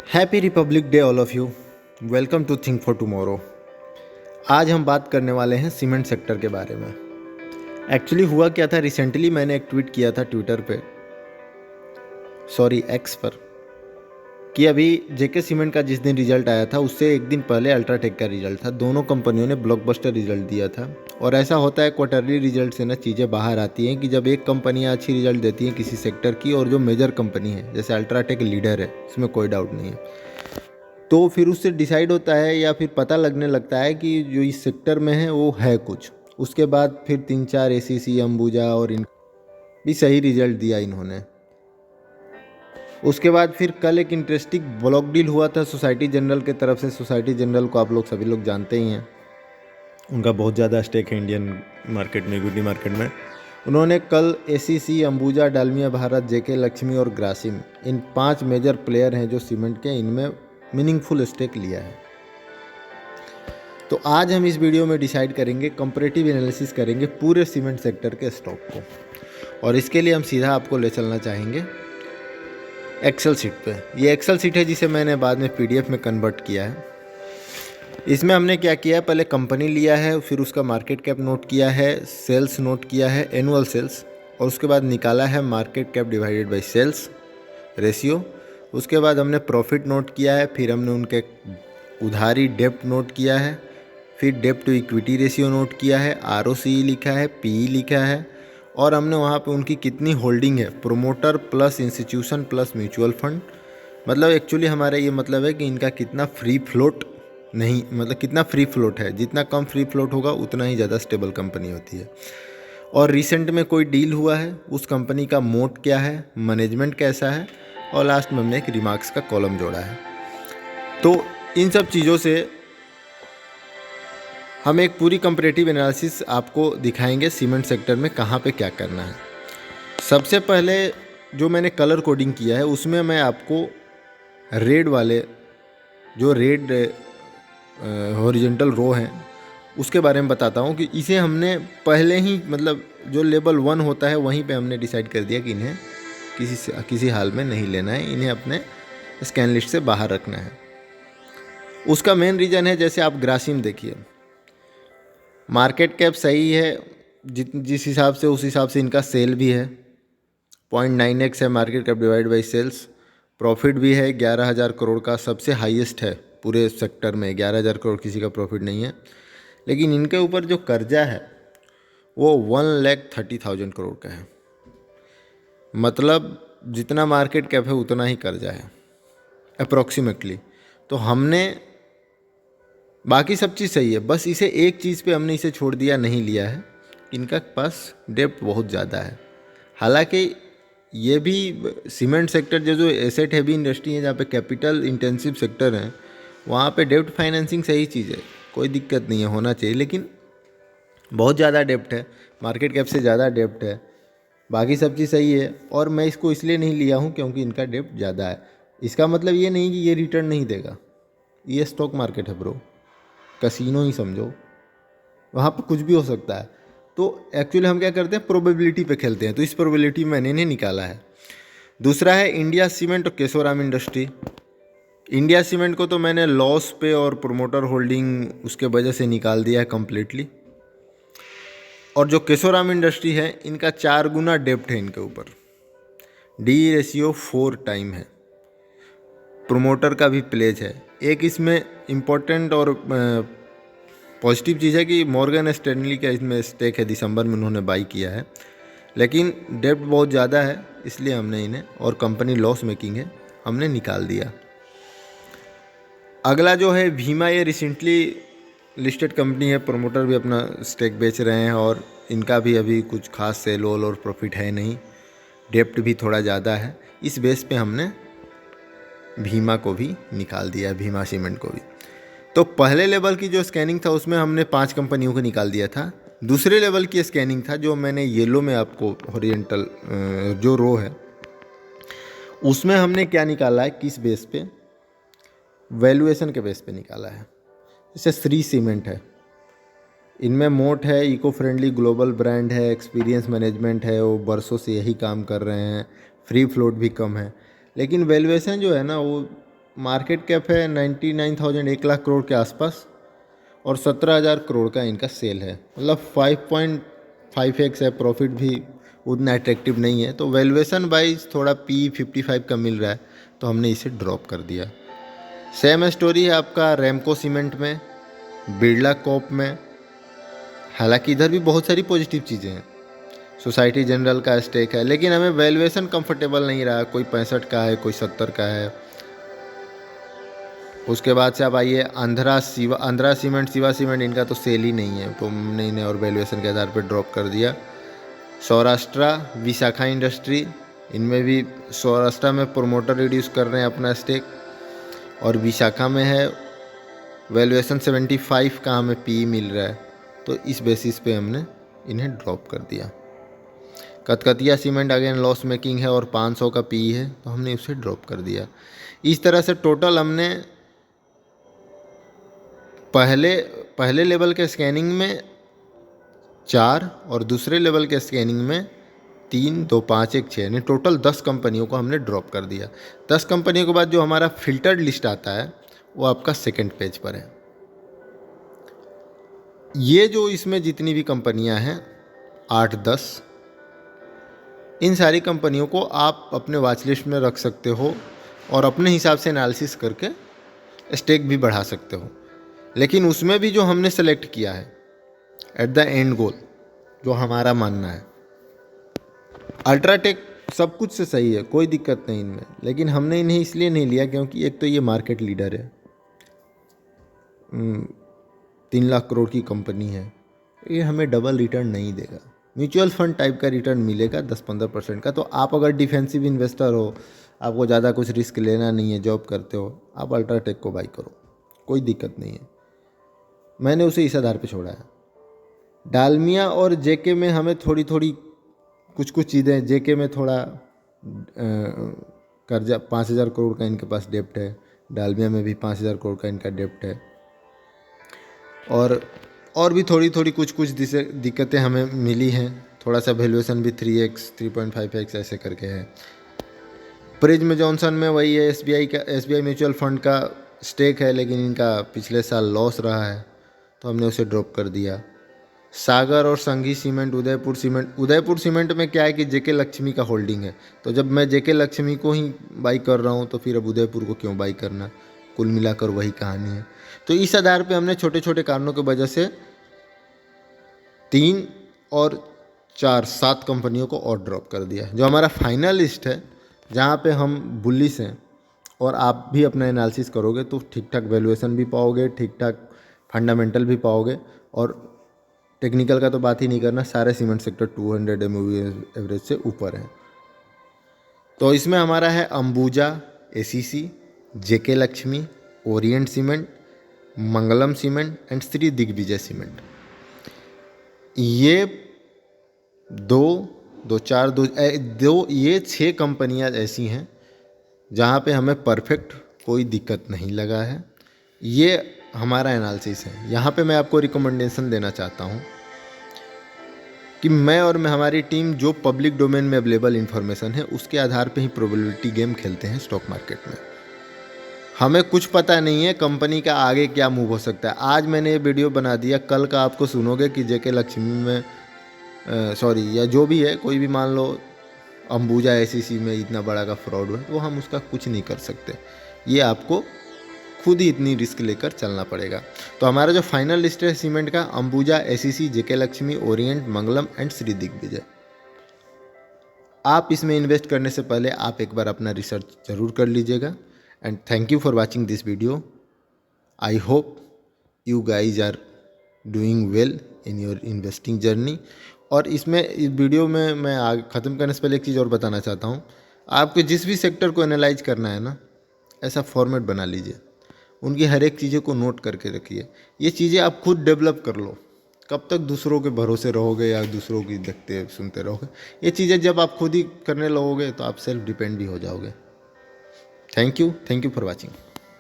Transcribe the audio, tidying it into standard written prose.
Happy republic day all of you. Welcome to think for tomorrow. आज हम बात करने वाले हैं सीमेंट सेक्टर के बारे में। एक्चुअली हुआ क्या था, रिसेंटली मैंने एक ट्वीट किया था ट्विटर पे, सॉरी एक्स पर, कि अभी जेके सीमेंट का जिस दिन रिजल्ट आया था उससे एक दिन पहले अल्ट्राटेक का रिजल्ट था। दोनों कंपनियों ने ब्लॉकबस्टर रिजल्ट दिया था। और ऐसा होता है क्वार्टरली रिजल्ट से ना चीज़ें बाहर आती हैं कि जब एक कंपनी अच्छी रिजल्ट देती है किसी सेक्टर की और जो मेजर कंपनी है जैसे अल्ट्राटेक लीडर है, इसमें कोई डाउट नहीं है, तो फिर उससे डिसाइड होता है या फिर पता लगने लगता है कि जो इस सेक्टर में है वो है कुछ। उसके बाद फिर 3-4 एसीसी, अंबुजा और इन भी सही रिजल्ट दिया इन्होंने। उसके बाद फिर कल एक इंटरेस्टिंग ब्लॉक डील हुआ था सोसाइटी जनरल के तरफ से। सोसाइटी जनरल को आप लोग सभी लोग जानते ही हैं, उनका बहुत ज़्यादा स्टेक है इंडियन मार्केट में, इक्विटी मार्केट में। उन्होंने कल एसीसी, अंबुजा, डालमिया भारत, जेके लक्ष्मी और ग्रासिम, इन 5 मेजर प्लेयर हैं जो सीमेंट के, इनमें मीनिंगफुल स्टेक लिया है। तो आज हम इस वीडियो में डिसाइड करेंगे, कंपैरेटिव एनालिसिस करेंगे पूरे सीमेंट सेक्टर के स्टॉक को। और इसके लिए हम सीधा आपको ले चलना चाहेंगे एक्सेल सीट पे। ये एक्सेल सीट है जिसे मैंने बाद में पीडीएफ में कन्वर्ट किया है। इसमें हमने क्या किया है, पहले कंपनी लिया है, फिर उसका मार्केट कैप नोट किया है, सेल्स नोट किया है, एनुअल सेल्स, और उसके बाद निकाला है market cap divided by sales ratio. उसके बाद हमने प्रॉफिट नोट किया है, फिर हमने उनके उधारी डेप्ट नोट किया है, फिर डेप्ट टू इक्विटी रेशियो नोट किया है, आरओसी लिखा है, पीई लिखा है, और हमने वहाँ पे उनकी कितनी होल्डिंग है, promoter plus institution plus mutual fund. मतलब एक्चुअली हमारा ये मतलब है कि इनका कितना फ्री फ्लोट, नहीं मतलब कितना फ्री फ्लोट है। जितना कम फ्री फ्लोट होगा उतना ही ज़्यादा स्टेबल कंपनी होती है। और रिसेंट में कोई डील हुआ है, उस कंपनी का मोट क्या है, मैनेजमेंट कैसा है, और लास्ट में हमने एक रिमार्क्स का कॉलम जोड़ा है। तो इन सब चीज़ों से हम एक पूरी कंपैरेटिव एनालिसिस आपको दिखाएंगे सीमेंट सेक्टर में कहाँ पे क्या करना है। सबसे पहले जो मैंने कलर कोडिंग किया है उसमें मैं आपको रेड वाले, जो रेड हॉरिजॉन्टल रो हैं उसके बारे में बताता हूँ कि इसे हमने पहले ही, मतलब जो लेवल 1 होता है वहीं पे हमने डिसाइड कर दिया कि इन्हें किसी हाल में नहीं लेना है, इन्हें अपने स्कैन लिस्ट से बाहर रखना है। उसका मेन रीज़न है, जैसे आप ग्रासिम देखिए, मार्केट कैप सही है जिस हिसाब से, उस हिसाब से इनका सेल भी है, 0.9x है market cap divide by sales. Profit भी है 11,000 करोड़ का, सबसे हाईएस्ट है पूरे सेक्टर में। 11,000 करोड़ किसी का प्रॉफिट नहीं है। लेकिन इनके ऊपर जो कर्जा है वो 1,30,000 करोड़ का है। मतलब जितना मार्केट कैप है उतना ही कर्जा है अप्रॉक्सीमेटली। तो हमने, बाकी सब चीज़ सही है, बस इसे एक चीज़ पे हमने इसे छोड़ दिया, नहीं लिया है, इनका पास डेप्ट बहुत ज़्यादा है। हालांकि ये भी सीमेंट सेक्टर जो एसेट हैवी इंडस्ट्री है, जहाँ पे कैपिटल इंटेंसिव सेक्टर है, वहाँ पे डेप्ट फाइनेंसिंग सही चीज़ है, कोई दिक्कत नहीं है, होना चाहिए। लेकिन बहुत ज़्यादा डेप्ट है, मार्केट कैप से ज़्यादा डेप्ट है। बाकी सब चीज़ सही है, और मैं इसको इसलिए नहीं लिया हूँ क्योंकि इनका डेप्ट ज़्यादा है। इसका मतलब ये नहीं कि ये रिटर्न नहीं देगा। ये स्टॉक मार्केट है ब्रो, कसिनो ही समझो, वहाँ पर कुछ भी हो सकता है। तो एक्चुअली हम क्या करते हैं, प्रोबेबिलिटी पे खेलते हैं। तो इस प्रोबेबिलिटी में मैंने इन्हें निकाला है। दूसरा है इंडिया सीमेंट और केशोराम इंडस्ट्री। इंडिया सीमेंट को तो मैंने लॉस पे और प्रोमोटर होल्डिंग उसके वजह से निकाल दिया है कम्प्लीटली। और जो केशोराम इंडस्ट्री है, इनका 4 गुना डेप्ट है इनके ऊपर, डी रेशियो 4 टाइम है। प्रोमोटर का भी प्लेज है। एक इसमें इम्पोर्टेंट और पॉजिटिव चीज़ है कि मॉर्गन स्टैनली का इसमें स्टेक है, दिसंबर में उन्होंने बाई किया है। लेकिन डेप्ट बहुत ज़्यादा है, इसलिए हमने इन्हें, और कंपनी लॉस मेकिंग है, हमने निकाल दिया। अगला जो है भीमा, ये रिसेंटली लिस्टेड कंपनी है, प्रमोटर भी अपना स्टेक बेच रहे हैं, और इनका भी अभी कुछ खास सेल वोल और प्रॉफिट है नहीं, डेप्ट भी थोड़ा ज़्यादा है। इस बेस पे हमने भीमा को भी निकाल दिया, भीमा सीमेंट को भी। तो पहले लेवल की जो स्कैनिंग था उसमें हमने 5 कंपनियों को निकाल दिया था। दूसरे लेवल की स्कैनिंग था जो मैंने येलो में आपको, हॉरिजॉन्टल जो रो है, उसमें हमने क्या निकाला है, किस बेस पे, वैल्यूएशन के बेस पे निकाला है। जैसे श्री सीमेंट है, इनमें मोट है, इको फ्रेंडली ग्लोबल ब्रांड है, एक्सपीरियंस मैनेजमेंट है, वो बरसों से यही काम कर रहे हैं, फ्री फ्लोट भी कम है। लेकिन वैल्यूएशन जो है ना, वो मार्केट कैप है 99,000, 1 लाख करोड़ के आसपास, और 17,000 करोड़ का इनका सेल है, मतलब 5.5x है। प्रॉफिट भी उतना अट्रैक्टिव नहीं है, तो वैल्यूएशन वाइज थोड़ा P55 का मिल रहा है, तो हमने इसे ड्रॉप कर दिया। सेम स्टोरी है आपका रैमको सीमेंट में, बिरला कॉप में। हालांकि इधर भी बहुत सारी पॉजिटिव चीज़ें हैं, सोसाइटी जनरल का स्टेक है, लेकिन हमें वैल्यूएशन कंफर्टेबल नहीं रहा। कोई 65 का है, कोई 70 का है। उसके बाद से आप आइए आंध्रा सीमेंट, शिवा सीमेंट, इनका तो सेल ही नहीं है, तो हमने इन्हें और वैल्यूएशन के आधार पर ड्रॉप कर दिया। सौराष्ट्र, विशाखा इंडस्ट्री, इनमें भी सौराष्ट्र में प्रोमोटर रिड्यूस कर रहे हैं अपना स्टेक, और विशाखा में है वैल्यूएशन 75 का हमें पी मिल रहा है, तो इस बेसिस पे हमने इन्हें ड्रॉप कर दिया। कतकतिया सीमेंट अगेन लॉस मेकिंग है और 500 का पी है, तो हमने उसे ड्रॉप कर दिया। इस तरह से टोटल हमने पहले लेवल के स्कैनिंग में 4 और दूसरे लेवल के स्कैनिंग में 3, 2, 5, 1, 6, यानी टोटल 10 कंपनियों को हमने ड्रॉप कर दिया। 10 कंपनियों के बाद जो हमारा फिल्टर्ड लिस्ट आता है वो आपका सेकंड पेज पर है। ये जो इसमें जितनी भी कंपनियां हैं 8, 10, इन सारी कंपनियों को आप अपने वॉच लिस्ट में रख सकते हो और अपने हिसाब से एनालिसिस करके स्टेक भी बढ़ा सकते हो। लेकिन उसमें भी जो हमने सेलेक्ट किया है एट द एंड गोल, जो हमारा मानना है, अल्ट्राटेक सब कुछ से सही है, कोई दिक्कत नहीं इनमें, लेकिन हमने इन्हें इसलिए नहीं लिया क्योंकि एक तो ये मार्केट लीडर है, 3 लाख करोड़ की कंपनी है, ये हमें डबल रिटर्न नहीं देगा। म्यूचुअल फंड टाइप का रिटर्न मिलेगा 10-15% का। तो आप अगर डिफेंसिव इन्वेस्टर हो, आपको ज़्यादा कुछ रिस्क लेना नहीं है, जॉब करते हो, आप अल्ट्राटेक को बाई करो, कोई दिक्कत नहीं है। मैंने उसे इस आधार पे छोड़ा है। डालमिया और जेके में हमें थोड़ी कुछ चीज़ें, जेके में थोड़ा कर्जा 5,000 करोड़ का इनके पास डेप्ट है, डालमिया में भी 5,000 करोड़ का इनका डेप्ट है, और भी थोड़ी कुछ दिक्कतें हमें मिली हैं। थोड़ा सा वैल्यूएशन भी 3x 3.5x ऐसे करके है। प्रिज्म जॉनसन में वही है, एसबीआई म्यूचुअल फंड का स्टेक है, लेकिन इनका पिछले साल लॉस रहा है, तो हमने उसे ड्रॉप कर दिया। सागर और संघी सीमेंट, उदयपुर सीमेंट में क्या है कि जेके लक्ष्मी का होल्डिंग है, तो जब मैं जेके लक्ष्मी को ही बाई कर रहा हूँ तो फिर अब उदयपुर को क्यों बाई करना, कुल मिलाकर वही कहानी है। तो इस आधार पे हमने छोटे कारणों की वजह से 3 और 4, 7 कंपनियों को और ड्रॉप कर दिया। जो हमारा फाइनल लिस्ट है, जहाँ पे हम बुलिश हैं और आप भी अपना एनालिसिस करोगे तो ठीक ठाक वैल्यूएशन भी पाओगे, ठीक ठाक फंडामेंटल भी पाओगे, और टेक्निकल का तो बात ही नहीं करना, सारे सीमेंट सेक्टर 200 MOV एवरेज से ऊपर है। तो इसमें हमारा है Ambuja, ACC, JK Lakshmi, Orient cement, Mangalam cement and Shri Digvijay cement. ये ये 6 कंपनियां ऐसी हैं जहां पे हमें परफेक्ट कोई दिक्कत नहीं लगा है। ये हमारा एनालिसिस है। यहाँ पे मैं आपको रिकमेंडेशन देना चाहता हूँ कि हमारी टीम जो पब्लिक डोमेन में अवेलेबल इन्फॉर्मेशन है उसके आधार पे ही प्रोबेबिलिटी गेम खेलते हैं स्टॉक मार्केट में। हमें कुछ पता नहीं है कंपनी का आगे क्या मूव हो सकता है। आज मैंने ये वीडियो बना दिया, कल का आपको सुनोगे कि जेके लक्ष्मी में या जो भी है, कोई भी मान लो अंबुजा ACC में इतना बड़ा का फ्रॉड हुआ, तो हम उसका कुछ नहीं कर सकते। ये आपको खुद ही इतनी रिस्क लेकर चलना पड़ेगा। तो हमारा जो फाइनल लिस्ट है सीमेंट का, Ambuja, ACC, JK Lakshmi, Orient, Mangalam and Shri Digvijay. आप इसमें इन्वेस्ट करने से पहले आप एक बार अपना रिसर्च जरूर कर लीजिएगा। And thank you for watching this video. I hope you guys are doing well in your investing journey. और इस वीडियो में मैं आगे ख़त्म करने से पहले एक चीज़ और बताना चाहता हूँ। आपको जिस भी सेक्टर को एनालाइज करना है ना, ऐसा फॉर्मेट बना लीजिए, उनकी हर एक चीज़ों को नोट करके रखिए। ये चीज़ें आप खुद डेवलप कर लो। कब तक दूसरों के भरोसे रहोगे या दूसरों की देखते सुनते रहोगे? ये चीज़ें जब आप खुद ही करने लगोगे तो आप सेल्फ डिपेंड भी हो जाओगे। Thank you for watching.